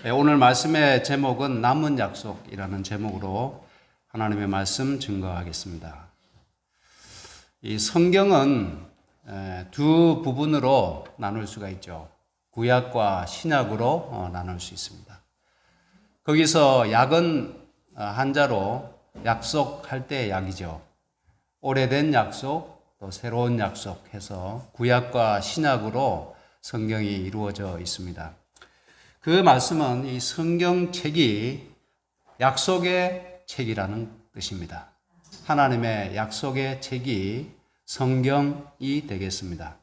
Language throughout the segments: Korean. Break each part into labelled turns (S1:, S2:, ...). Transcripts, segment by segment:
S1: 오늘 말씀의 제목은 남은 약속이라는 제목으로 하나님의 말씀 증거하겠습니다. 이 성경은 두 부분으로 나눌 수가 있죠. 구약과 신약으로 나눌 수 있습니다. 거기서 약은 한자로 약속할 때의 약이죠. 오래된 약속, 또 새로운 약속 해서 구약과 신약으로 성경이 이루어져 있습니다. 그 말씀은 이 성경책이 약속의 책이라는 뜻입니다. 하나님의 약속의 책이 성경이 되겠습니다.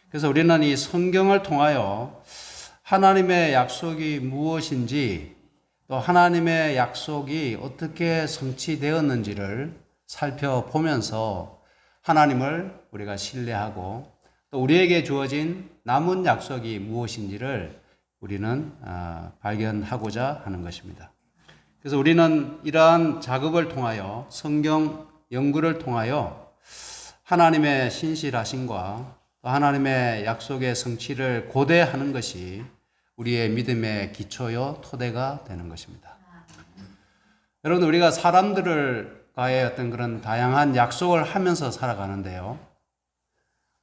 S1: 그래서 우리는 이 성경을 통하여 하나님의 약속이 무엇인지 또 하나님의 약속이 어떻게 성취되었는지를 살펴보면서 하나님을 우리가 신뢰하고 또 우리에게 주어진 남은 약속이 무엇인지를 우리는 발견하고자 하는 것입니다. 그래서 우리는 이러한 작업을 통하여 성경 연구를 통하여 하나님의 신실하심과 하나님의 약속의 성취를 고대하는 것이 우리의 믿음의 기초요 토대가 되는 것입니다. 여러분, 우리가 사람들과의 어떤 그런 다양한 약속을 하면서 살아가는데요.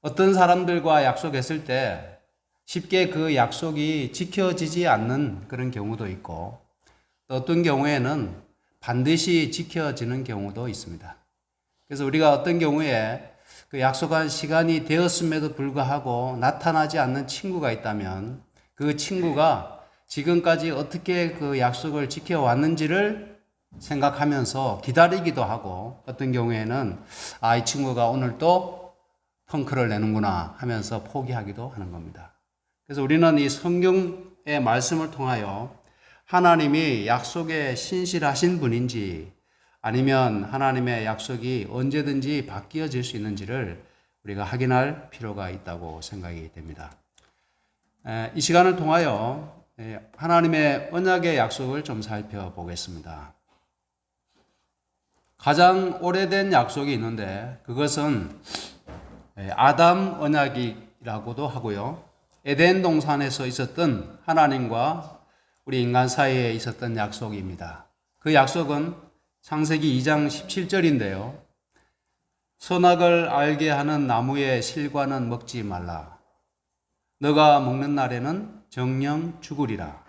S1: 어떤 사람들과 약속했을 때 쉽게 그 약속이 지켜지지 않는 그런 경우도 있고 또 어떤 경우에는 반드시 지켜지는 경우도 있습니다. 그래서 우리가 어떤 경우에 그 약속한 시간이 되었음에도 불구하고 나타나지 않는 친구가 있다면 그 친구가 지금까지 어떻게 그 약속을 지켜왔는지를 생각하면서 기다리기도 하고 어떤 경우에는 이 친구가 오늘 또 펑크를 내는구나 하면서 포기하기도 하는 겁니다. 그래서 우리는 이 성경의 말씀을 통하여 하나님이 약속에 신실하신 분인지 아니면 하나님의 약속이 언제든지 바뀌어질 수 있는지를 우리가 확인할 필요가 있다고 생각이 됩니다. 이 시간을 통하여 하나님의 언약의 약속을 좀 살펴보겠습니다. 가장 오래된 약속이 있는데 그것은 아담 언약이라고도 하고요. 에덴 동산에서 있었던 하나님과 우리 인간 사이에 있었던 약속입니다. 그 약속은 창세기 2장 17절인데요. 선악을 알게 하는 나무의 실과는 먹지 말라. 너가 먹는 날에는 정령 죽으리라.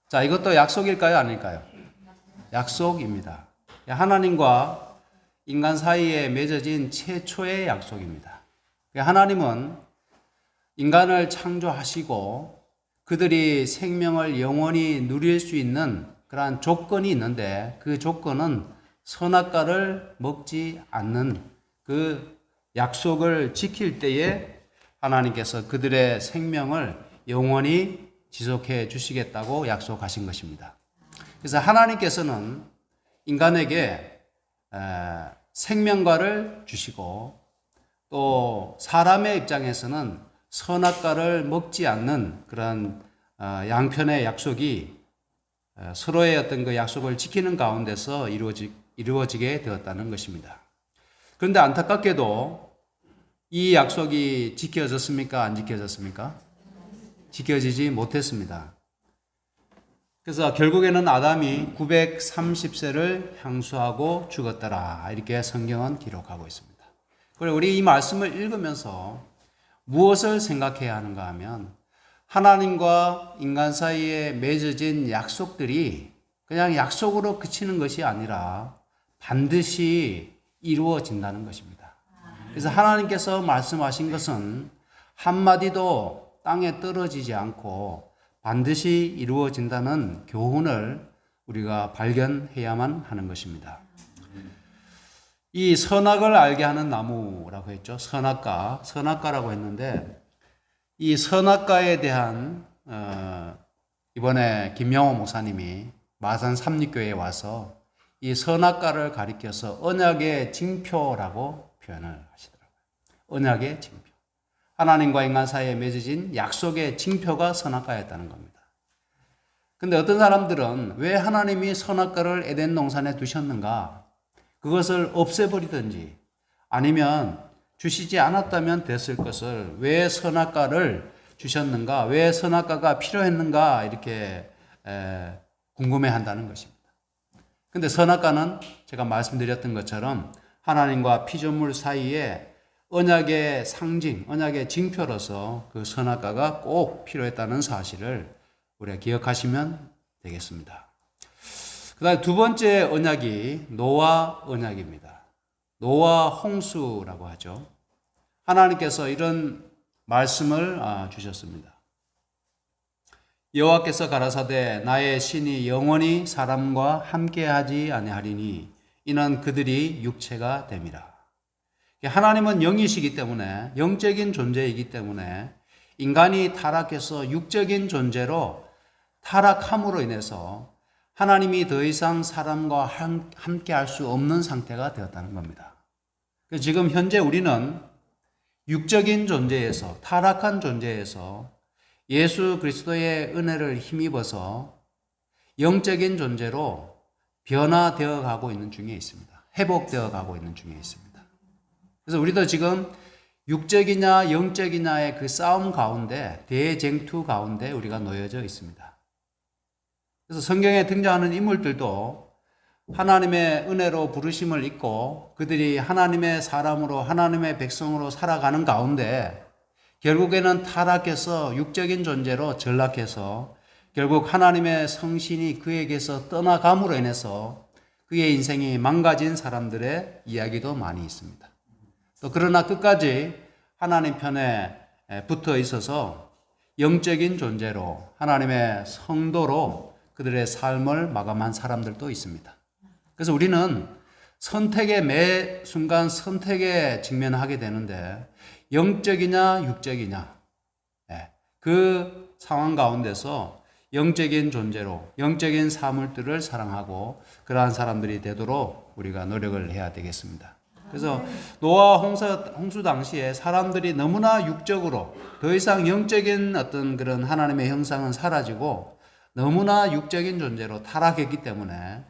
S1: 자, 이것도 약속일까요? 아닐까요? 약속입니다. 하나님과 인간 사이에 맺어진 최초의 약속입니다. 하나님은 인간을 창조하시고 그들이 생명을 영원히 누릴 수 있는 그러한 조건이 있는데 그 조건은 선악과를 먹지 않는 그 약속을 지킬 때에 하나님께서 그들의 생명을 영원히 지속해 주시겠다고 약속하신 것입니다. 그래서 하나님께서는 인간에게 생명과를 주시고 또 사람의 입장에서는 선악과를 먹지 않는 그런 양편의 약속이 서로의 어떤 그 약속을 지키는 가운데서 이루어지게 되었다는 것입니다. 그런데 안타깝게도 이 약속이 지켜졌습니까? 안 지켜졌습니까? 지켜지지 못했습니다. 그래서 결국에는 아담이 930세를 향수하고 죽었더라. 이렇게 성경은 기록하고 있습니다. 그리고 우리 이 말씀을 읽으면서 무엇을 생각해야 하는가 하면 하나님과 인간 사이에 맺어진 약속들이 그냥 약속으로 그치는 것이 아니라 반드시 이루어진다는 것입니다. 그래서 하나님께서 말씀하신 것은 한마디도 땅에 떨어지지 않고 반드시 이루어진다는 교훈을 우리가 발견해야만 하는 것입니다. 이 선악을 알게 하는 나무라고 했죠. 선악과라고 했는데 이 선악과에 대한 이번에 김영호 목사님이 마산 삼립교회에 와서 이 선악과를 가리켜서 언약의 징표라고 표현을 하시더라고요. 언약의 징표. 하나님과 인간 사이에 맺어진 약속의 징표가 선악과였다는 겁니다. 근데 어떤 사람들은 왜 하나님이 선악과를 에덴 동산에 두셨는가? 그것을 없애버리든지 아니면 주시지 않았다면 됐을 것을 왜 선악과를 주셨는가? 왜 선악과가 필요했는가? 이렇게 궁금해한다는 것입니다. 근데 선악과는 제가 말씀드렸던 것처럼 하나님과 피조물 사이에 언약의 상징, 언약의 징표로서 그 선악과가 꼭 필요했다는 사실을 우리가 기억하시면 되겠습니다. 그 다음에 두 번째 언약이 노아 언약입니다. 노아 홍수라고 하죠. 하나님께서 이런 말씀을 주셨습니다. 여호와께서 가라사대 나의 신이 영원히 사람과 함께하지 아니하리니 이는 그들이 육체가 됨이라. 하나님은 영이시기 때문에 영적인 존재이기 때문에 인간이 타락해서 육적인 존재로 타락함으로 인해서 하나님이 더 이상 사람과 함께 할 수 없는 상태가 되었다는 겁니다. 지금 현재 우리는 육적인 존재에서 타락한 존재에서 예수 그리스도의 은혜를 힘입어서 영적인 존재로 변화되어 가고 있는 중에 있습니다. 회복되어 가고 있는 중에 있습니다. 그래서 우리도 지금 육적이냐 영적이냐의 그 싸움 가운데 대쟁투 가운데 우리가 놓여져 있습니다. 그래서 성경에 등장하는 인물들도 하나님의 은혜로 부르심을 입고 그들이 하나님의 사람으로 하나님의 백성으로 살아가는 가운데 결국에는 타락해서 육적인 존재로 전락해서 결국 하나님의 성신이 그에게서 떠나감으로 인해서 그의 인생이 망가진 사람들의 이야기도 많이 있습니다. 또 그러나 끝까지 하나님 편에 붙어 있어서 영적인 존재로 하나님의 성도로 그들의 삶을 마감한 사람들도 있습니다. 그래서 우리는 선택의 매 순간 선택에 직면하게 되는데 영적이냐 육적이냐 그 상황 가운데서 영적인 존재로 영적인 사물들을 사랑하고 그러한 사람들이 되도록 우리가 노력을 해야 되겠습니다. 그래서 노아 홍수 당시에 사람들이 너무나 육적으로 더 이상 영적인 어떤 그런 하나님의 형상은 사라지고 너무나 육적인 존재로 타락했기 때문에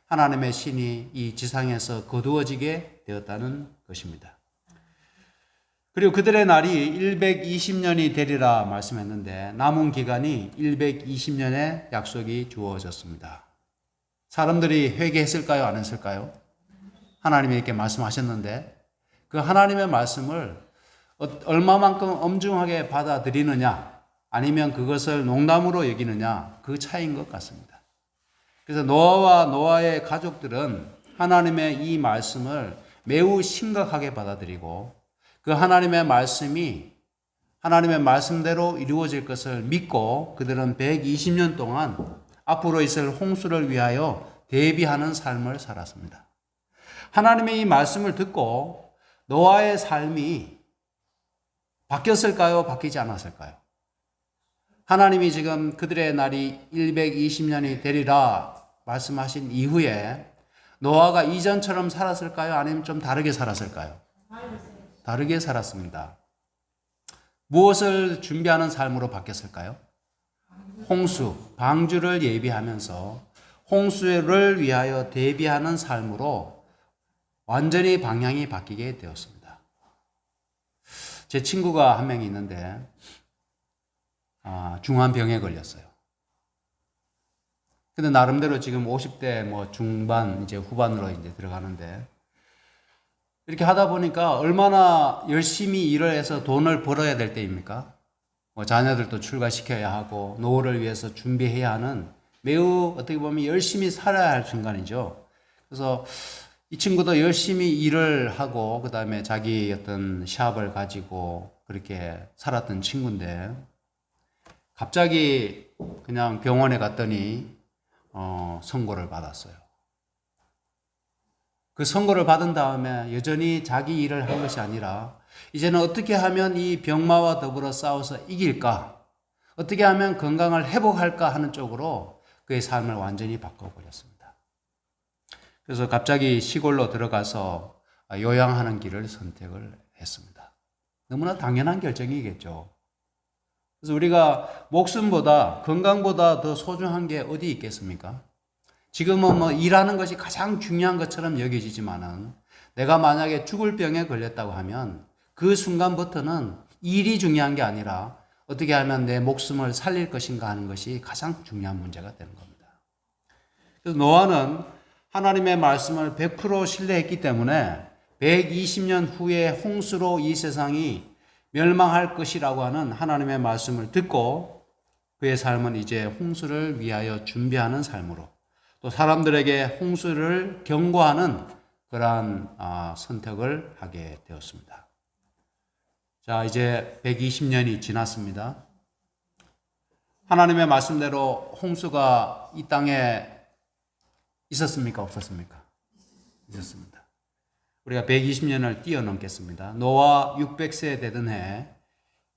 S1: 하나님의 신이 이 지상에서 거두어지게 되었다는 것입니다. 그리고 그들의 날이 120년이 되리라 말씀했는데 남은 기간이 120년의 약속이 주어졌습니다. 사람들이 회개했을까요? 안 했을까요? 하나님이 이렇게 말씀하셨는데 그 하나님의 말씀을 얼마만큼 엄중하게 받아들이느냐 아니면 그것을 농담으로 여기느냐 그 차이인 것 같습니다. 그래서 노아와 노아의 가족들은 하나님의 이 말씀을 매우 심각하게 받아들이고 그 하나님의 말씀이 하나님의 말씀대로 이루어질 것을 믿고 그들은 120년 동안 앞으로 있을 홍수를 위하여 대비하는 삶을 살았습니다. 하나님의 이 말씀을 듣고 노아의 삶이 바뀌었을까요? 바뀌지 않았을까요? 하나님이 지금 그들의 날이 120년이 되리라 말씀하신 이후에 노아가 이전처럼 살았을까요? 아니면 좀 다르게 살았을까요? 다르게 살았습니다. 무엇을 준비하는 삶으로 바뀌었을까요? 홍수, 방주를 예비하면서 홍수를 위하여 대비하는 삶으로 완전히 방향이 바뀌게 되었습니다. 제 친구가 한 명이 있는데 중한 병에 걸렸어요. 근데 나름대로 지금 50대 뭐 중반 이제 후반으로 이제 들어가는데 이렇게 하다 보니까 얼마나 열심히 일을 해서 돈을 벌어야 될 때입니까? 뭐 자녀들도 출가시켜야 하고 노후를 위해서 준비해야 하는 매우 어떻게 보면 열심히 살아야 할 순간이죠. 그래서 이 친구도 열심히 일을 하고 그 다음에 자기 어떤 샵을 가지고 그렇게 살았던 친구인데 갑자기 그냥 병원에 갔더니 선고를 받았어요. 그 선고를 받은 다음에 여전히 자기 일을 한 것이 아니라 이제는 어떻게 하면 이 병마와 더불어 싸워서 이길까? 어떻게 하면 건강을 회복할까 하는 쪽으로 그의 삶을 완전히 바꿔버렸습니다. 그래서 갑자기 시골로 들어가서 요양하는 길을 선택을 했습니다. 너무나 당연한 결정이겠죠. 그래서 우리가 목숨보다 건강보다 더 소중한 게 어디 있겠습니까? 지금은 뭐 일하는 것이 가장 중요한 것처럼 여겨지지만은 내가 만약에 죽을 병에 걸렸다고 하면 그 순간부터는 일이 중요한 게 아니라 어떻게 하면 내 목숨을 살릴 것인가 하는 것이 가장 중요한 문제가 되는 겁니다. 그래서 노아는 하나님의 말씀을 100% 신뢰했기 때문에 120년 후에 홍수로 이 세상이 멸망할 것이라고 하는 하나님의 말씀을 듣고 그의 삶은 이제 홍수를 위하여 준비하는 삶으로 또 사람들에게 홍수를 경고하는 그러한 선택을 하게 되었습니다. 자, 이제 120년이 지났습니다. 하나님의 말씀대로 홍수가 이 땅에 있었습니까? 없었습니까? 있었습니다. 우리가 120년을 뛰어넘겠습니다. 노아 600세 되던 해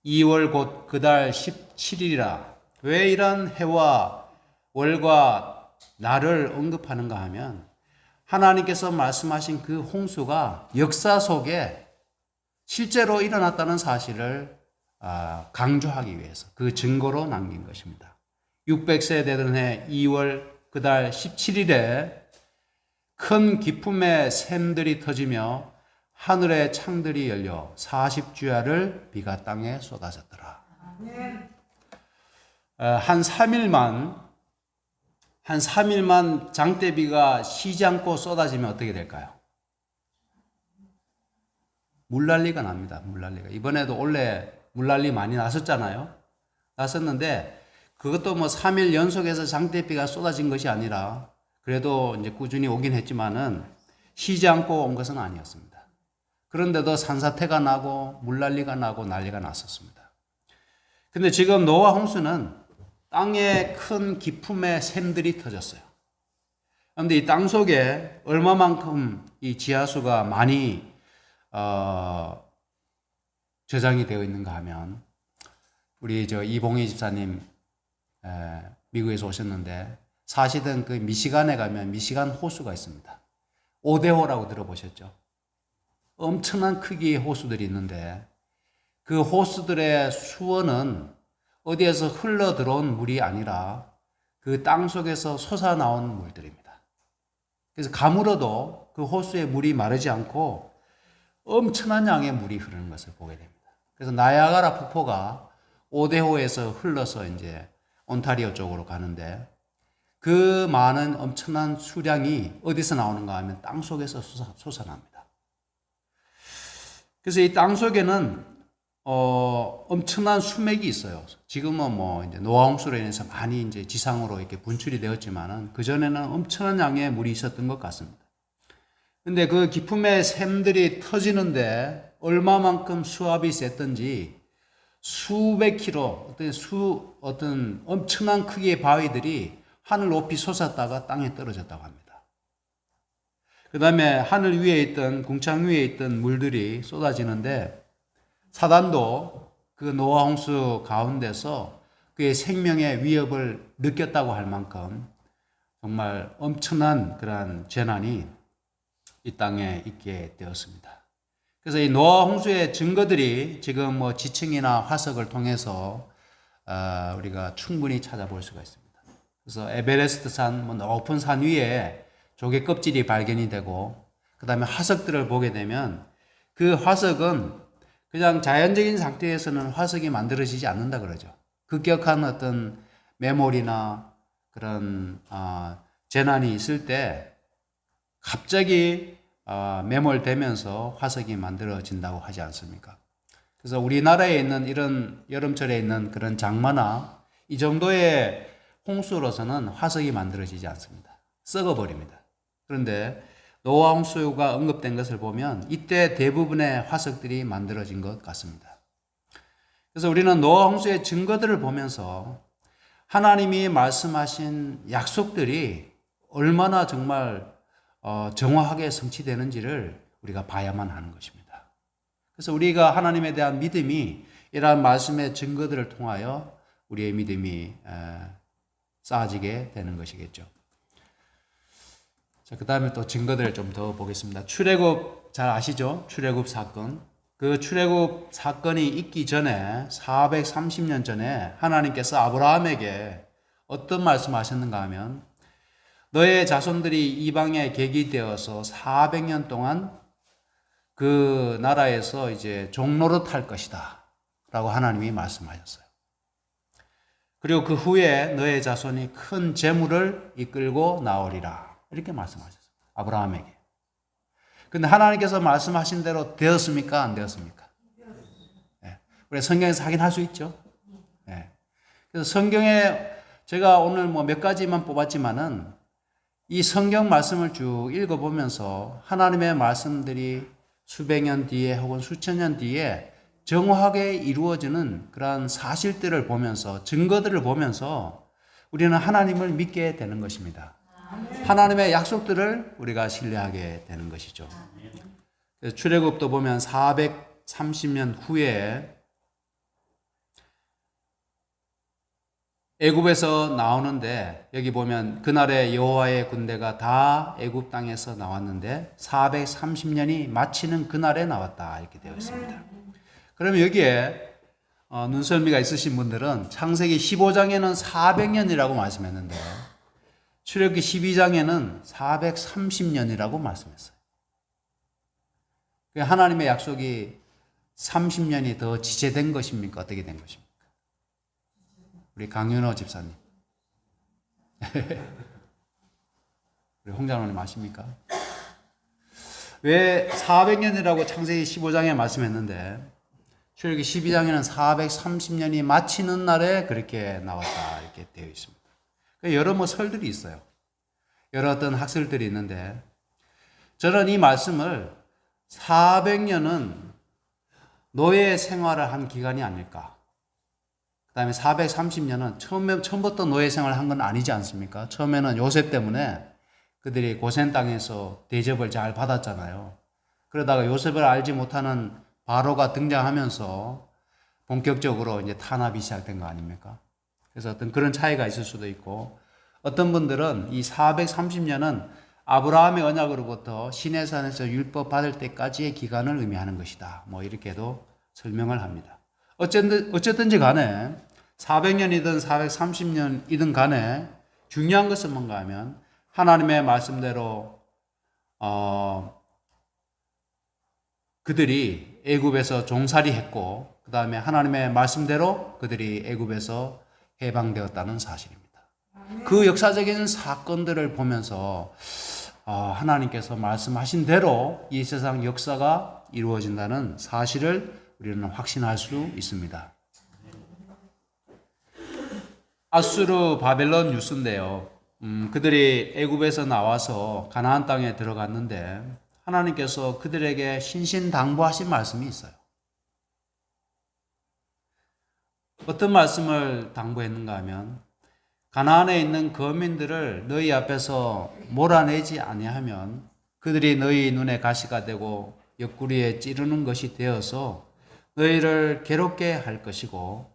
S1: 2월 곧 그 달 17일이라. 왜 이런 해와 월과 날을 언급하는가 하면 하나님께서 말씀하신 그 홍수가 역사 속에 실제로 일어났다는 사실을 강조하기 위해서 그 증거로 남긴 것입니다. 600세 되던 해 2월 그 달 17일에 큰 기품의 샘들이 터지며 하늘의 창들이 열려 40주야를 비가 땅에 쏟아졌더라. 한 3일만 장대비가 쉬지 않고 쏟아지면 어떻게 될까요? 물난리가 납니다. 물난리가. 이번에도 원래 물난리 많이 났었잖아요. 났었는데 그것도 뭐 3일 연속해서 장대비가 쏟아진 것이 아니라 그래도 이제 꾸준히 오긴 했지만은 쉬지 않고 온 것은 아니었습니다. 그런데도 산사태가 나고 물난리가 나고 난리가 났었습니다. 근데 지금 노아 홍수는 땅에 큰 기품의 샘들이 터졌어요. 그런데 이 땅 속에 얼마만큼 이 지하수가 많이 저장이 되어 있는가 하면 우리 이봉희 집사님 미국에서 오셨는데 사시던 그 미시간에 가면 미시간 호수가 있습니다. 오데호라고 들어보셨죠? 엄청난 크기의 호수들이 있는데 그 호수들의 수원은 어디에서 흘러 들어온 물이 아니라 그 땅 속에서 솟아나온 물들입니다. 그래서 가물어도 그 호수의 물이 마르지 않고 엄청난 양의 물이 흐르는 것을 보게 됩니다. 그래서 나야가라 폭포가 오데호에서 흘러서 이제 온타리오 쪽으로 가는데 그 많은 엄청난 수량이 어디서 나오는가 하면 땅 속에서 솟아납니다. 그래서 이 땅 속에는 엄청난 수맥이 있어요. 지금은 뭐 이제 노아 홍수로 인해서 많이 이제 지상으로 이렇게 분출이 되었지만은 그 전에는 엄청난 양의 물이 있었던 것 같습니다. 근데 그 기품의 샘들이 터지는데 얼마만큼 수압이 셌던지 수백 킬로 어떤 엄청난 크기의 바위들이 하늘 높이 솟았다가 땅에 떨어졌다고 합니다. 그 다음에 하늘 위에 있던 궁창 위에 있던 물들이 쏟아지는데 사단도 그 노아 홍수 가운데서 그의 생명의 위협을 느꼈다고 할 만큼 정말 엄청난 그러한 재난이 이 땅에 있게 되었습니다. 그래서 이 노아 홍수의 증거들이 지금 뭐 지층이나 화석을 통해서 우리가 충분히 찾아볼 수가 있습니다. 그래서 에베레스트 산, 뭐 높은 산 위에 조개 껍질이 발견이 되고, 그 다음에 화석들을 보게 되면 그 화석은 그냥 자연적인 상태에서는 화석이 만들어지지 않는다 그러죠. 급격한 어떤 매몰이나 그런 재난이 있을 때 갑자기 매몰되면서 화석이 만들어진다고 하지 않습니까? 그래서 우리나라에 있는 이런 여름철에 있는 그런 장마나 이 정도의 홍수로서는 화석이 만들어지지 않습니다. 썩어버립니다. 그런데 노아 홍수가 언급된 것을 보면 이때 대부분의 화석들이 만들어진 것 같습니다. 그래서 우리는 노아 홍수의 증거들을 보면서 하나님이 말씀하신 약속들이 얼마나 정말 정확하게 성취되는지를 우리가 봐야만 하는 것입니다. 그래서 우리가 하나님에 대한 믿음이 이러한 말씀의 증거들을 통하여 우리의 믿음이 쌓아지게 되는 것이겠죠. 자, 그 다음에 또 증거들을 좀 더 보겠습니다. 출애굽 잘 아시죠? 출애굽 사건. 그 출애굽 사건이 있기 전에 430년 전에 하나님께서 아브라함에게 어떤 말씀하셨는가 하면 너의 자손들이 이방에 객이되어서 400년 동안 그 나라에서 이제 종노릇 할 것이다 라고 하나님이 말씀하셨어요. 그리고 그 후에 너의 자손이 큰 재물을 이끌고 나오리라. 이렇게 말씀하셨어요. 아브라함에게. 근데 하나님께서 말씀하신 대로 되었습니까? 안 되었습니까? 네. 우리 성경에서 확인할 수 있죠. 네. 그래서 성경에 제가 오늘 뭐 몇 가지만 뽑았지만은 이 성경 말씀을 쭉 읽어보면서 하나님의 말씀들이 수백 년 뒤에 혹은 수천 년 뒤에 정확하게 이루어지는 그러한 사실들을 보면서 증거들을 보면서 우리는 하나님을 믿게 되는 것입니다. 하나님의 약속들을 우리가 신뢰하게 되는 것이죠. 그래서 출애굽도 보면 430년 후에 애굽에서 나오는데 여기 보면 그날에 여호와의 군대가 다 애굽 땅에서 나왔는데 430년이 마치는 그날에 나왔다 이렇게 되어 있습니다. 그러면 여기에 눈썰미가 있으신 분들은 창세기 15장에는 400년이라고 말씀했는데 출애굽기 12장에는 430년이라고 말씀했어요. 하나님의 약속이 30년이 더 지체된 것입니까? 어떻게 된 것입니까? 우리 강윤호 집사님. 우리 홍장로님 아십니까? 왜 400년이라고 창세기 15장에 말씀했는데 출애굽기 12장에는 430년이 마치는 날에 그렇게 나왔다 이렇게 되어 있습니다. 여러 설들이 있어요. 여러 어떤 학설들이 있는데 저는 이 말씀을 400년은 노예 생활을 한 기간이 아닐까. 그 다음에 430년은 처음부터 노예 생활을 한 건 아니지 않습니까? 처음에는 요셉 때문에 그들이 고센 땅에서 대접을 잘 받았잖아요. 그러다가 요셉을 알지 못하는 바로가 등장하면서 본격적으로 이제 탄압이 시작된 거 아닙니까? 그래서 어떤 그런 차이가 있을 수도 있고, 어떤 분들은 이 430년은 아브라함의 언약으로부터 시내산에서 율법 받을 때까지의 기간을 의미하는 것이다. 뭐 이렇게도 설명을 합니다. 어쨌든지 간에 400년이든 430년이든 간에 중요한 것은 뭔가 하면 하나님의 말씀대로 그들이 애굽에서 종살이했고 그 다음에 하나님의 말씀대로 그들이 애굽에서 해방되었다는 사실입니다. 그 역사적인 사건들을 보면서 하나님께서 말씀하신 대로 이 세상 역사가 이루어진다는 사실을 우리는 확신할 수 있습니다. 아수르 바벨론 뉴스인데요. 그들이 애굽에서 나와서 가나안 땅에 들어갔는데 하나님께서 그들에게 신신당부하신 말씀이 있어요. 어떤 말씀을 당부했는가 하면 가나안에 있는 거민들을 너희 앞에서 몰아내지 아니하면 그들이 너희 눈에 가시가 되고 옆구리에 찌르는 것이 되어서 너희를 괴롭게 할 것이고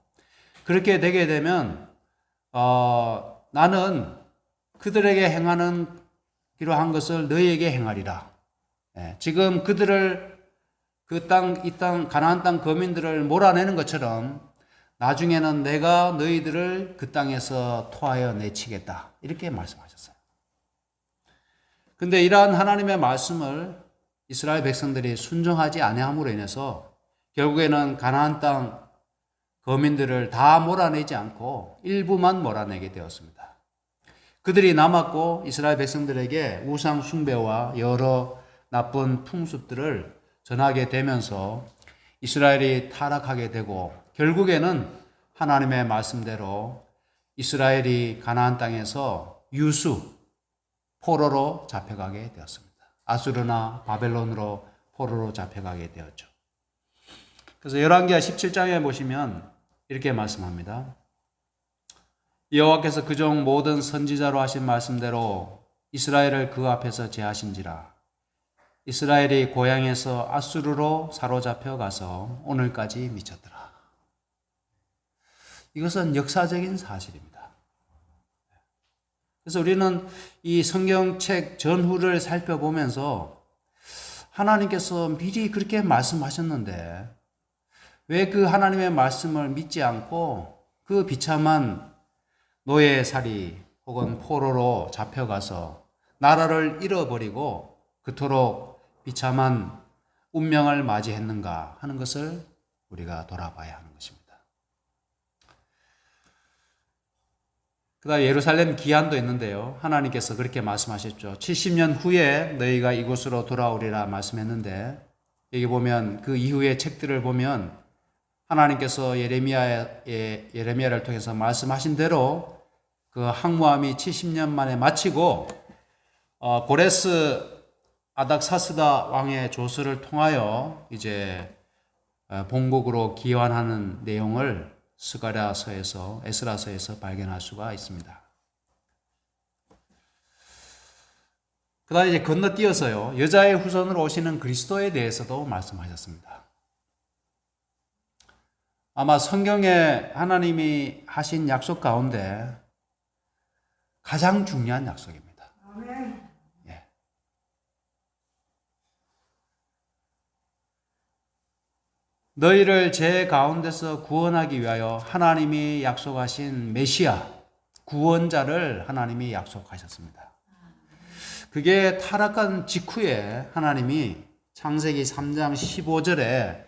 S1: 그렇게 되게 되면 나는 그들에게 행하는 기로 한 것을 너희에게 행하리라. 지금 그들을 이 땅 가나안 땅 거민들을 몰아내는 것처럼 나중에는 내가 너희들을 그 땅에서 토하여 내치겠다. 이렇게 말씀하셨어요. 근데 이러한 하나님의 말씀을 이스라엘 백성들이 순종하지 아니함으로 인해서 결국에는 가나안 땅 거민들을 다 몰아내지 않고 일부만 몰아내게 되었습니다. 그들이 남았고 이스라엘 백성들에게 우상 숭배와 여러 나쁜 풍습들을 전하게 되면서 이스라엘이 타락하게 되고 결국에는 하나님의 말씀대로 이스라엘이 가나안 땅에서 유수 포로로 잡혀가게 되었습니다. 아수르나 바벨론으로 포로로 잡혀가게 되었죠. 그래서 열왕기하 17장에 보시면 이렇게 말씀합니다. 여호와께서 그종 모든 선지자로 하신 말씀대로 이스라엘을 그 앞에서 제하신지라. 이스라엘이 고향에서 아수르로 사로잡혀 가서 오늘까지 미쳤더라. 이것은 역사적인 사실입니다. 그래서 우리는 이 성경책 전후를 살펴보면서 하나님께서 미리 그렇게 말씀하셨는데 왜 그 하나님의 말씀을 믿지 않고 그 비참한 노예살이 혹은 포로로 잡혀가서 나라를 잃어버리고 그토록 비참한 운명을 맞이했는가 하는 것을 우리가 돌아봐야 하는 것입니다. 그다음 예루살렘 기한도 있는데요. 하나님께서 그렇게 말씀하셨죠. 70년 후에 너희가 이곳으로 돌아오리라 말씀했는데, 여기 보면 그 이후의 책들을 보면 하나님께서 예레미야를 통해서 말씀하신 대로 그 항모함이 70년 만에 마치고 고레스 아닥사스다 왕의 조서를 통하여 이제 본국으로 귀환하는 내용을 스가랴서에서, 에스라서에서 발견할 수가 있습니다. 그 다음에 이제 건너뛰어서요, 여자의 후손으로 오시는 그리스도에 대해서도 말씀하셨습니다. 아마 성경에 하나님이 하신 약속 가운데 가장 중요한 약속입니다. 예. 너희를 제 가운데서 구원하기 위하여 하나님이 약속하신 메시아, 구원자를 하나님이 약속하셨습니다. 그게 타락한 직후에 하나님이 창세기 3장 15절에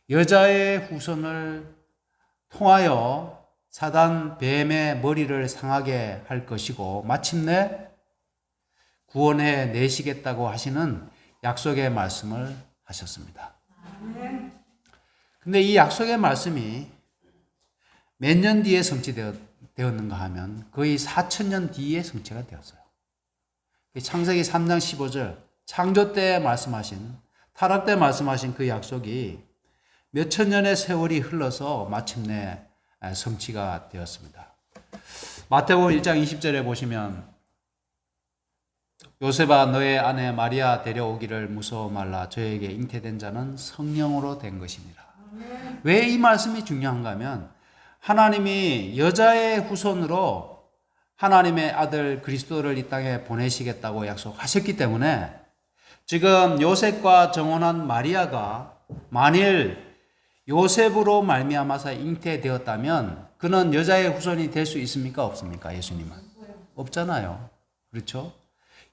S1: 여자의 후손을 통하여 사단 뱀의 머리를 상하게 할 것이고 마침내 구원해 내시겠다고 하시는 약속의 말씀을 하셨습니다. 근데 이 약속의 말씀이 몇 년 뒤에 성취되었는가 하면 거의 4,000년 뒤에 성취가 되었어요. 창세기 3장 15절, 창조 때 말씀하신, 타락 때 말씀하신 그 약속이 몇천 년의 세월이 흘러서 마침내 성취가 되었습니다. 마태복음 1장 20절에 보시면 요셉아 너의 아내 마리아 데려오기를 무서워 말라 저에게 잉태된 자는 성령으로 된 것이니라. 왜 이 말씀이 중요한가 하면 하나님이 여자의 후손으로 하나님의 아들 그리스도를 이 땅에 보내시겠다고 약속하셨기 때문에 지금 요셉과 정혼한 마리아가 만일 요셉으로 말미암아서 잉태되었다면 그는 여자의 후손이 될 수 있습니까? 없습니까? 예수님은? 없잖아요. 그렇죠?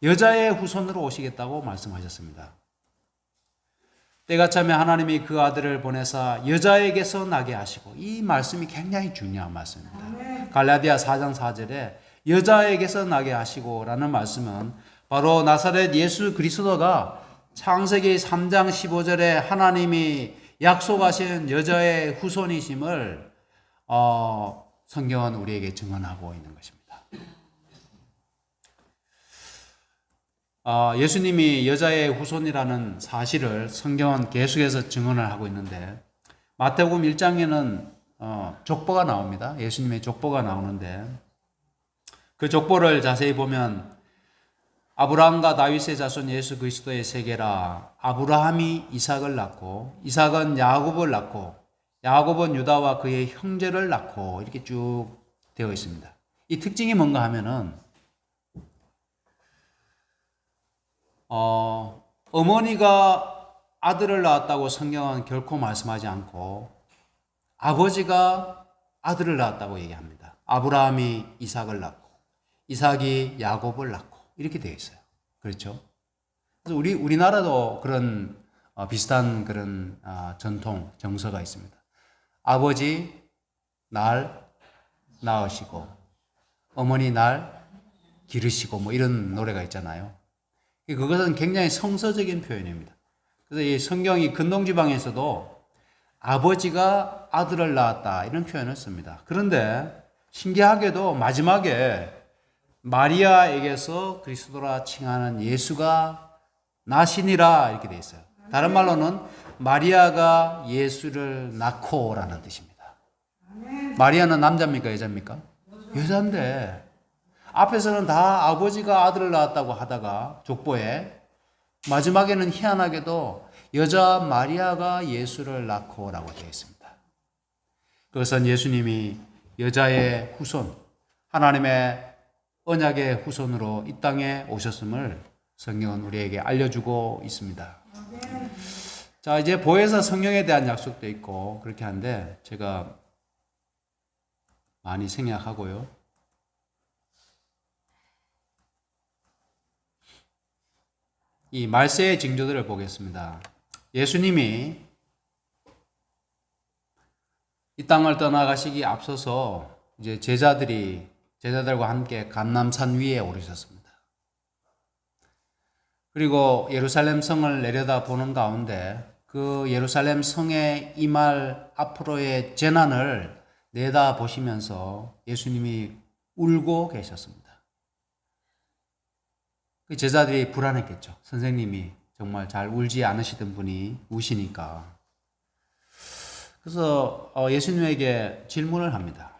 S1: 여자의 후손으로 오시겠다고 말씀하셨습니다. 때가 차면 하나님이 그 아들을 보내사 여자에게서 나게 하시고, 이 말씀이 굉장히 중요한 말씀입니다. 갈라디아 4장 4절에 여자에게서 나게 하시고 라는 말씀은 바로 나사렛 예수 그리스도가 창세기 3장 15절에 하나님이 약속하신 여자의 후손이심을 성경은 우리에게 증언하고 있는 것입니다. 예수님이 여자의 후손이라는 사실을 성경은 계속해서 증언을 하고 있는데 마태복음 1장에는 족보가 나옵니다. 예수님의 족보가 나오는데 그 족보를 자세히 보면 아브라함과 다윗의 자손 예수 그리스도의 세계라 아브라함이 이삭을 낳고 이삭은 야곱을 낳고 야곱은 유다와 그의 형제를 낳고 이렇게 쭉 되어 있습니다. 이 특징이 뭔가 하면은 어머니가 아들을 낳았다고 성경은 결코 말씀하지 않고 아버지가 아들을 낳았다고 얘기합니다. 아브라함이 이삭을 낳고 이삭이 야곱을 낳고 이렇게 되어 있어요. 그렇죠? 그래서 우리나라도 그런 비슷한 그런 전통 정서가 있습니다. 아버지 날 낳으시고 어머니 날 기르시고 뭐 이런 노래가 있잖아요. 그것은 굉장히 성서적인 표현입니다. 그래서 이 성경이 근동지방에서도 아버지가 아들을 낳았다 이런 표현을 씁니다. 그런데 신기하게도 마지막에 마리아에게서 그리스도라 칭하는 예수가 나시니라 이렇게 돼 있어요. 다른 말로는 마리아가 예수를 낳고라는 뜻입니다. 마리아는 남자입니까 여자입니까? 여자인데 앞에서는 다 아버지가 아들을 낳았다고 하다가 족보에 마지막에는 희한하게도 여자 마리아가 예수를 낳고라고 되어 있습니다. 그것은 예수님이 여자의 후손, 하나님의 언약의 후손으로 이 땅에 오셨음을 성경은 우리에게 알려주고 있습니다. 자, 이제 보혜사 성령에 대한 약속도 있고 그렇게 하는데 제가 많이 생략하고요. 이 말세의 징조들을 보겠습니다. 예수님이 이 땅을 떠나가시기 앞서서 이제 제자들이 제자들과 함께 감람산 위에 오르셨습니다. 그리고 예루살렘 성을 내려다 보는 가운데 그 예루살렘 성에 임할 앞으로의 재난을 내다보시면서 예수님이 울고 계셨습니다. 그 제자들이 불안했겠죠. 선생님이 정말 잘 울지 않으시던 분이 우시니까. 그래서 예수님에게 질문을 합니다.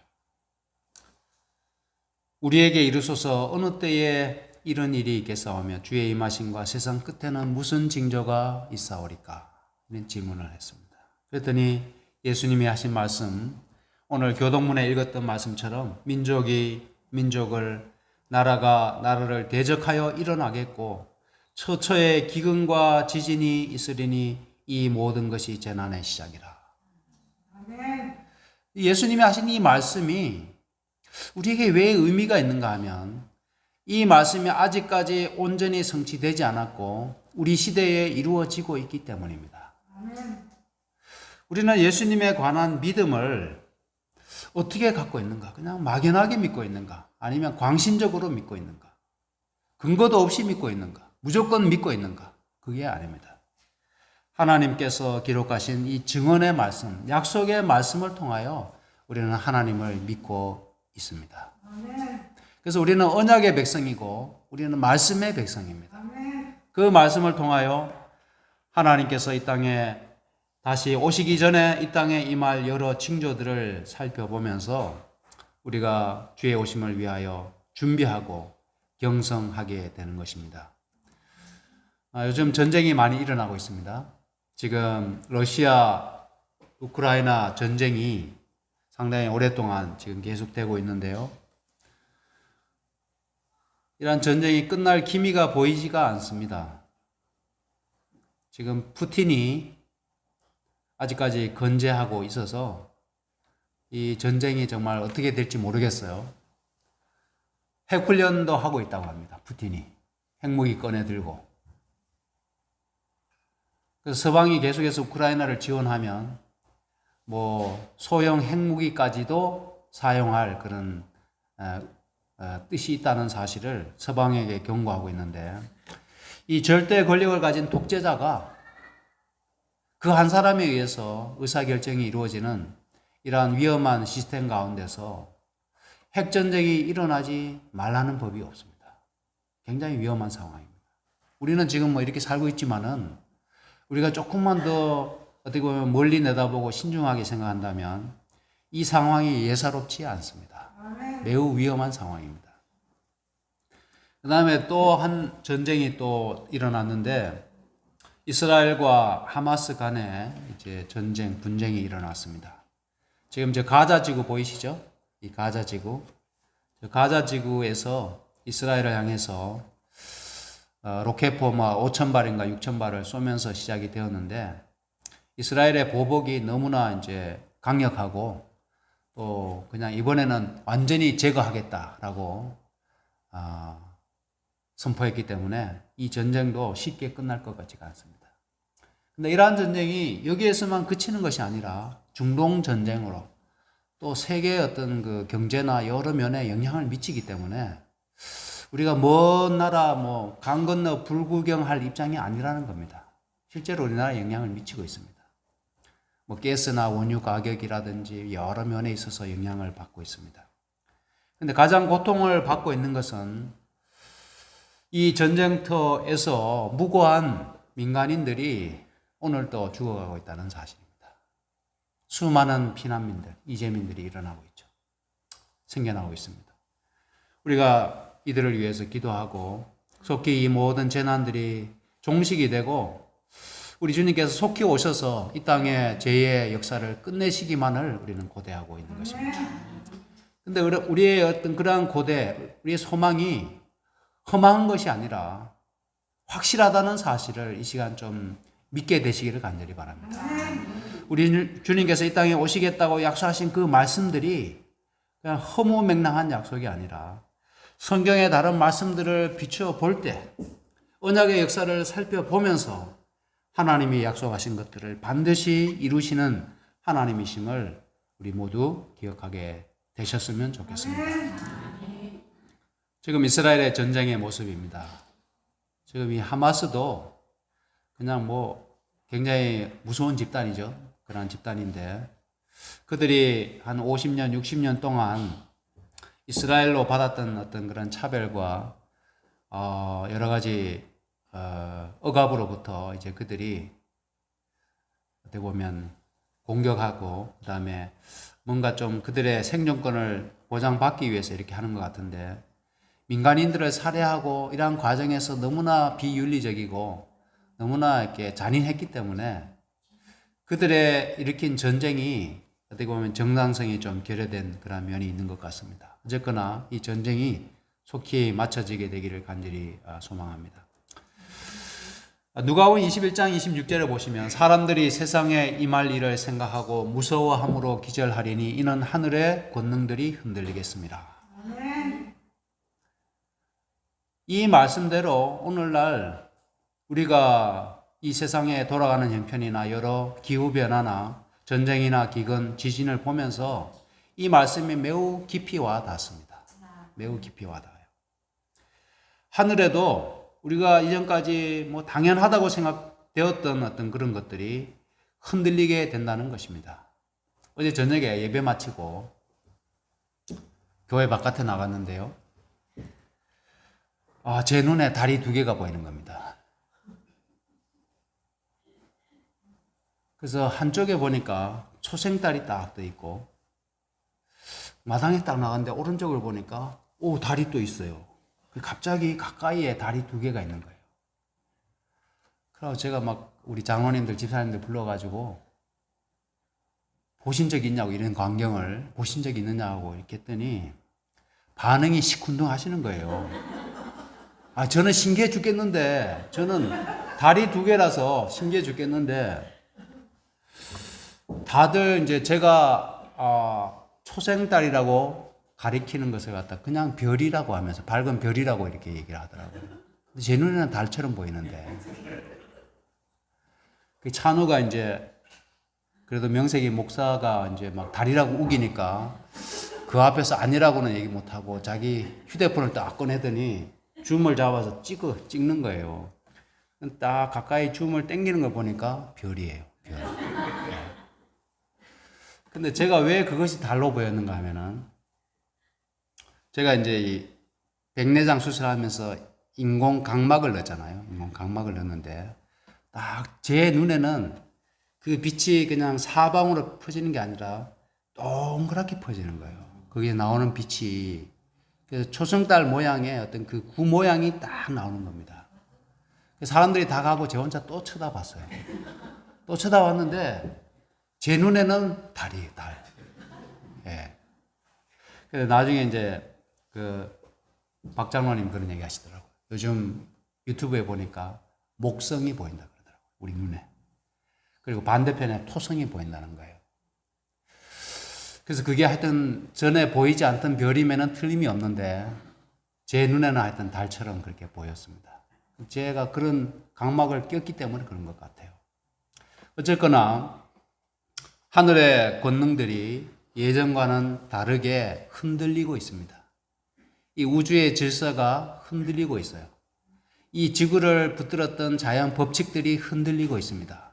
S1: 우리에게 이르소서 어느 때에 이런 일이 있겠사오며 주의 임하심과 세상 끝에는 무슨 징조가 있사오리까? 이런 질문을 했습니다. 그랬더니 예수님이 하신 말씀, 오늘 교동문에 읽었던 말씀처럼 민족이 민족을, 나라가 나라를 대적하여 일어나겠고 처처에 기근과 지진이 있으리니 이 모든 것이 재난의 시작이라. 아멘. 예수님이 하신 이 말씀이 우리에게 왜 의미가 있는가 하면 이 말씀이 아직까지 온전히 성취되지 않았고 우리 시대에 이루어지고 있기 때문입니다. 아멘. 우리는 예수님에 관한 믿음을 어떻게 갖고 있는가? 그냥 막연하게 믿고 있는가? 아니면 광신적으로 믿고 있는가? 근거도 없이 믿고 있는가? 무조건 믿고 있는가? 그게 아닙니다. 하나님께서 기록하신 이 증언의 말씀, 약속의 말씀을 통하여 우리는 하나님을 믿고 있습니다. 그래서 우리는 언약의 백성이고 우리는 말씀의 백성입니다. 그 말씀을 통하여 하나님께서 이 땅에 다시 오시기 전에 이 땅에 임할 여러 징조들을 살펴보면서 우리가 주의 오심을 위하여 준비하고 경성하게 되는 것입니다. 요즘 전쟁이 많이 일어나고 있습니다. 지금 러시아, 우크라이나 전쟁이 상당히 오랫동안 지금 계속되고 있는데요. 이러한 전쟁이 끝날 기미가 보이지가 않습니다. 지금 푸틴이 아직까지 건재하고 있어서 이 전쟁이 정말 어떻게 될지 모르겠어요. 핵훈련도 하고 있다고 합니다. 푸틴이. 핵무기 꺼내 들고. 그래서 서방이 계속해서 우크라이나를 지원하면 소형 핵무기까지도 사용할 그런 뜻이 있다는 사실을 서방에게 경고하고 있는데 이 절대 권력을 가진 독재자가 그 한 사람에 의해서 의사결정이 이루어지는 이러한 위험한 시스템 가운데서 핵전쟁이 일어나지 말라는 법이 없습니다. 굉장히 위험한 상황입니다. 우리는 지금 이렇게 살고 있지만은 우리가 조금만 더 어떻게 보면 멀리 내다보고 신중하게 생각한다면 이 상황이 예사롭지 않습니다. 매우 위험한 상황입니다. 그 다음에 또 한 전쟁이 또 일어났는데 이스라엘과 하마스 간에 이제 전쟁, 분쟁이 일어났습니다. 지금 저 가자 지구 보이시죠? 이 가자 지구. 가자 지구에서 이스라엘을 향해서 로켓포마 5,000발인가 6,000발을 쏘면서 시작이 되었는데 이스라엘의 보복이 너무나 이제 강력하고 또 그냥 이번에는 완전히 제거하겠다라고 선포했기 때문에 이 전쟁도 쉽게 끝날 것 같지가 않습니다. 근데 이러한 전쟁이 여기에서만 그치는 것이 아니라 중동 전쟁으로 또 세계의 어떤 그 경제나 여러 면에 영향을 미치기 때문에 우리가 먼 나라 강 건너 불구경할 입장이 아니라는 겁니다. 실제로 우리나라에 영향을 미치고 있습니다. 가스나 원유 가격이라든지 여러 면에 있어서 영향을 받고 있습니다. 근데 가장 고통을 받고 있는 것은 이 전쟁터에서 무고한 민간인들이 오늘도 죽어가고 있다는 사실입니다. 수많은 피난민들, 이재민들이 일어나고 있죠. 생겨나고 있습니다. 우리가 이들을 위해서 기도하고 속히 이 모든 재난들이 종식이 되고 우리 주님께서 속히 오셔서 이 땅의 죄의 역사를 끝내시기만을 우리는 고대하고 있는 것입니다. 근데 우리의 어떤 그러한 고대, 우리의 소망이 허망한 것이 아니라 확실하다는 사실을 이 시간 좀 믿게 되시기를 간절히 바랍니다. 우리 주님께서 이 땅에 오시겠다고 약속하신 그 말씀들이 그냥 허무맹랑한 약속이 아니라 성경의 다른 말씀들을 비추어 볼 때 언약의 역사를 살펴보면서 하나님이 약속하신 것들을 반드시 이루시는 하나님이심을 우리 모두 기억하게 되셨으면 좋겠습니다. 지금 이스라엘의 전쟁의 모습입니다. 지금 이 하마스도 그냥 뭐 굉장히 무서운 집단이죠. 그런 집단인데 그들이 한 50년, 60년 동안 이스라엘로 받았던 어떤 그런 차별과 여러 가지 억압으로부터 이제 그들이 어떻게 보면 공격하고 그다음에 뭔가 좀 그들의 생존권을 보장받기 위해서 이렇게 하는 것 같은데 민간인들을 살해하고 이러한 과정에서 너무나 비윤리적이고 너무나 이렇게 잔인했기 때문에 그들의 일으킨 전쟁이 어떻게 보면 정당성이 좀 결여된 그런 면이 있는 것 같습니다. 어쨌거나 이 전쟁이 속히 마쳐지게 되기를 간절히 소망합니다. 누가복음 21장 26절을 보시면 사람들이 세상에 임할 일을 생각하고 무서워함으로 기절하리니 이는 하늘의 권능들이 흔들리겠습니다. 이 말씀대로 오늘날 우리가 이 세상에 돌아가는 형편이나 여러 기후변화나 전쟁이나 기근, 지진을 보면서 이 말씀이 매우 깊이 와 닿습니다. 매우 깊이 와 닿아요. 하늘에도 우리가 이전까지 뭐 당연하다고 생각되었던 어떤 그런 것들이 흔들리게 된다는 것입니다. 어제 저녁에 예배 마치고 교회 바깥에 나갔는데요. 제 눈에 달이 2개가 보이는 겁니다. 그래서 한쪽에 보니까 초생달이 딱 떠 있고 마당에 딱 나갔는데 오른쪽을 보니까 달이 또 있어요. 갑자기 가까이에 달이 2개가 있는 거예요. 그래서 제가 막 우리 장로님들, 집사님들 불러가지고 보신 적 있냐고 이런 광경을 보신 적 있느냐고 이렇게 했더니 반응이 시큰둥 하시는 거예요. 저는 신기해 죽겠는데 저는 달이 2개라서 신기해 죽겠는데 다들 이제 제가 초생달이라고 가리키는 것을 갖다 그냥 별이라고 하면서 밝은 별이라고 이렇게 얘기를 하더라고요. 근데 제 눈에는 달처럼 보이는데 그 찬우가 이제 그래도 명색이 목사가 이제 막 달이라고 우기니까 그 앞에서 아니라고는 얘기 못하고 자기 휴대폰을 딱 꺼내더니 줌을 잡아서 찍는 거예요. 딱 가까이 줌을 당기는 걸 보니까 별이에요. 별. 근데 제가 왜 그것이 달로 보였는가 하면은 제가 이제 이 백내장 수술하면서 인공 각막을 넣었잖아요. 인공 각막을 넣었는데 딱 제 눈에는 그 빛이 그냥 사방으로 퍼지는 게 아니라 동그랗게 퍼지는 거예요. 거기에 나오는 빛이 그래서 초승달 모양의 어떤 그 구 모양이 딱 나오는 겁니다. 사람들이 다 가고 제 혼자 또 쳐다봤어요. 또 쳐다봤는데 제 눈에는 달이에요, 달. 예. 그래서 나중에 이제 박 장로님 그런 얘기 하시더라고요. 요즘 유튜브에 보니까 목성이 보인다 그러더라고요. 우리 눈에. 그리고 반대편에 토성이 보인다는 거예요. 그래서 그게 하여튼 전에 보이지 않던 별이면은 틀림이 없는데 제 눈에는 하여튼 달처럼 그렇게 보였습니다. 제가 그런 각막을 꼈기 때문에 그런 것 같아요. 어쨌거나 하늘의 권능들이 예전과는 다르게 흔들리고 있습니다. 이 우주의 질서가 흔들리고 있어요. 이 지구를 붙들었던 자연 법칙들이 흔들리고 있습니다.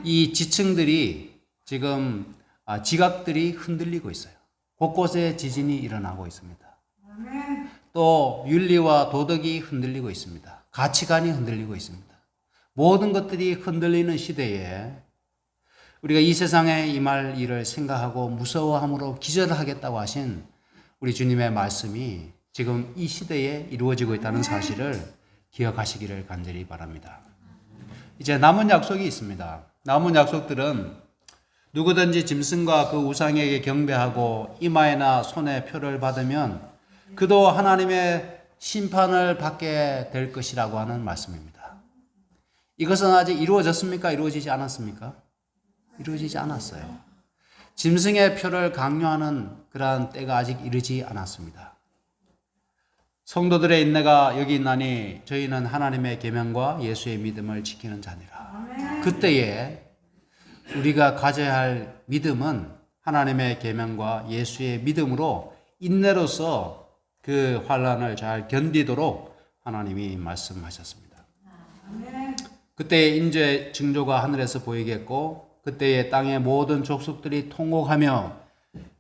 S1: 이 지층들이 지금 지각들이 흔들리고 있어요. 곳곳에 지진이 일어나고 있습니다. 또 윤리와 도덕이 흔들리고 있습니다. 가치관이 흔들리고 있습니다. 모든 것들이 흔들리는 시대에 우리가 이 세상에 임할 일을 생각하고 무서워함으로 기절하겠다고 하신 우리 주님의 말씀이 지금 이 시대에 이루어지고 있다는 사실을 기억하시기를 간절히 바랍니다. 이제 남은 약속이 있습니다. 남은 약속들은 누구든지 짐승과 그 우상에게 경배하고 이마에나 손에 표를 받으면 그도 하나님의 심판을 받게 될 것이라고 하는 말씀입니다. 이것은 아직 이루어졌습니까? 이루어지지 않았습니까? 이루어지지 않았어요. 짐승의 표를 강요하는 그러한 때가 아직 이르지 않았습니다. 성도들의 인내가 여기 있나니 저희는 하나님의 계명과 예수의 믿음을 지키는 자니라. 그때에 우리가 가져야 할 믿음은 하나님의 계명과 예수의 믿음으로 인내로서 그 환난을 잘 견디도록 하나님이 말씀하셨습니다. 그때 인재 징조가 하늘에서 보이겠고 그때의 땅의 모든 족속들이 통곡하며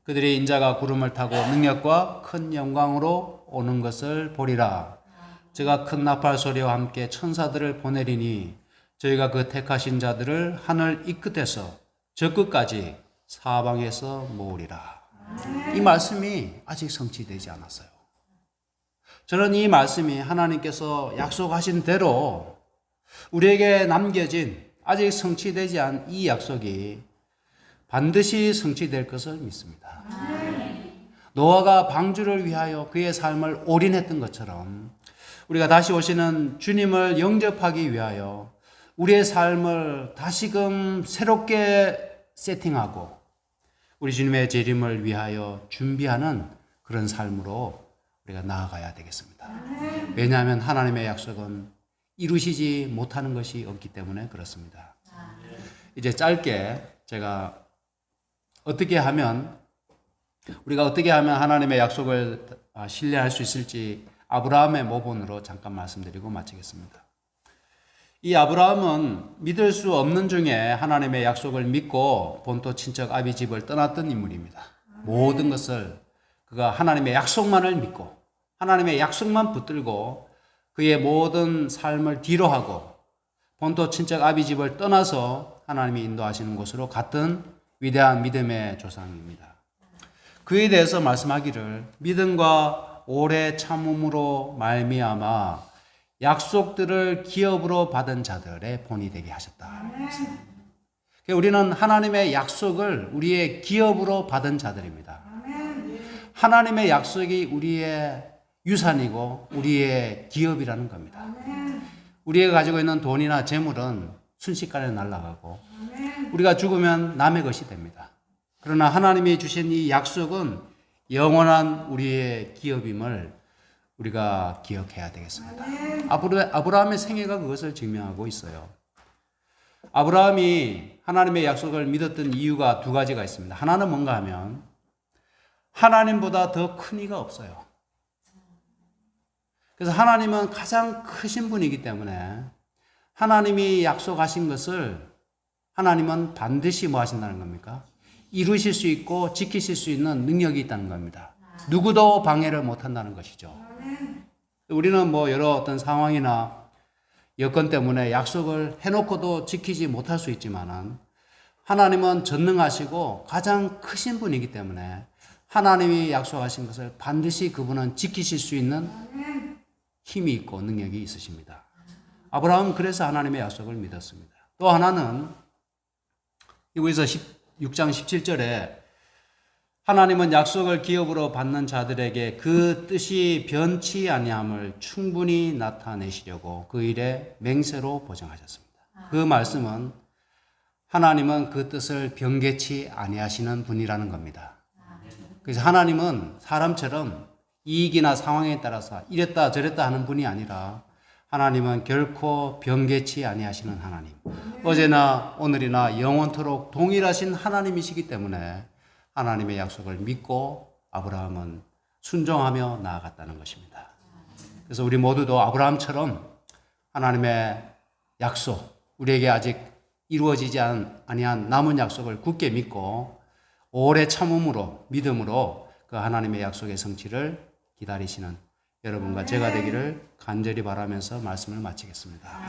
S1: 그들의 인자가 구름을 타고 능력과 큰 영광으로 오는 것을 보리라. 제가 큰 나팔 소리와 함께 천사들을 보내리니 저희가 그 택하신 자들을 하늘 이 끝에서 저 끝까지 사방에서 모으리라. 이 말씀이 아직 성취되지 않았어요. 저는 이 말씀이 하나님께서 약속하신 대로 우리에게 남겨진 아직 성취되지 않은 이 약속이 반드시 성취될 것을 믿습니다. 노아가 방주를 위하여 그의 삶을 올인했던 것처럼 우리가 다시 오시는 주님을 영접하기 위하여 우리의 삶을 다시금 새롭게 세팅하고 우리 주님의 재림을 위하여 준비하는 그런 삶으로 우리가 나아가야 되겠습니다. 왜냐하면 하나님의 약속은 이루시지 못하는 것이 없기 때문에 그렇습니다. 이제 짧게 제가 우리가 어떻게 하면 하나님의 약속을 신뢰할 수 있을지 아브라함의 모본으로 잠깐 말씀드리고 마치겠습니다. 이 아브라함은 믿을 수 없는 중에 하나님의 약속을 믿고 본토 친척 아비 집을 떠났던 인물입니다. 모든 것을 그가 하나님의 약속만을 믿고 하나님의 약속만 붙들고 그의 모든 삶을 뒤로하고 본토 친척 아비 집을 떠나서 하나님이 인도하시는 곳으로 갔던 위대한 믿음의 조상입니다. 그에 대해서 말씀하기를 믿음과 오래 참음으로 말미암아 약속들을 기업으로 받은 자들의 본이 되게 하셨다. 우리는 하나님의 약속을 우리의 기업으로 받은 자들입니다. 하나님의 약속이 우리의 유산이고 우리의 기업이라는 겁니다. 우리가 가지고 있는 돈이나 재물은 순식간에 날아가고 우리가 죽으면 남의 것이 됩니다. 그러나 하나님이 주신 이 약속은 영원한 우리의 기업임을 우리가 기억해야 되겠습니다. 아브라함의 생애가 그것을 증명하고 있어요. 아브라함이 하나님의 약속을 믿었던 이유가 두 가지가 있습니다. 하나는 뭔가 하면 하나님보다 더 큰 이가 없어요. 그래서 하나님은 가장 크신 분이기 때문에 하나님이 약속하신 것을 하나님은 반드시 뭐 하신다는 겁니까? 이루실 수 있고 지키실 수 있는 능력이 있다는 겁니다. 누구도 방해를 못한다는 것이죠. 우리는 뭐 여러 어떤 상황이나 여건 때문에 약속을 해놓고도 지키지 못할 수 있지만은 하나님은 전능하시고 가장 크신 분이기 때문에 하나님이 약속하신 것을 반드시 그분은 지키실 수 있는 힘이 있고 능력이 있으십니다. 아브라함은 그래서 하나님의 약속을 믿었습니다. 또 하나는 여기서 6장 17절에 하나님은 약속을 기업으로 받는 자들에게 그 뜻이 변치 아니함을 충분히 나타내시려고 그 일에 맹세로 보증하셨습니다. 그 말씀은 하나님은 그 뜻을 변개치 아니하시는 분이라는 겁니다. 그래서 하나님은 사람처럼 이익이나 상황에 따라서 이랬다 저랬다 하는 분이 아니라 하나님은 결코 변개치 아니하시는 하나님. 어제나 오늘이나 영원토록 동일하신 하나님이시기 때문에 하나님의 약속을 믿고 아브라함은 순종하며 나아갔다는 것입니다. 그래서 우리 모두도 아브라함처럼 하나님의 약속, 우리에게 아직 이루어지지 아니한 남은 약속을 굳게 믿고 오래 참음으로 믿음으로 그 하나님의 약속의 성취를 기다리시는 여러분과 제가 되기를 간절히 바라면서 말씀을 마치겠습니다.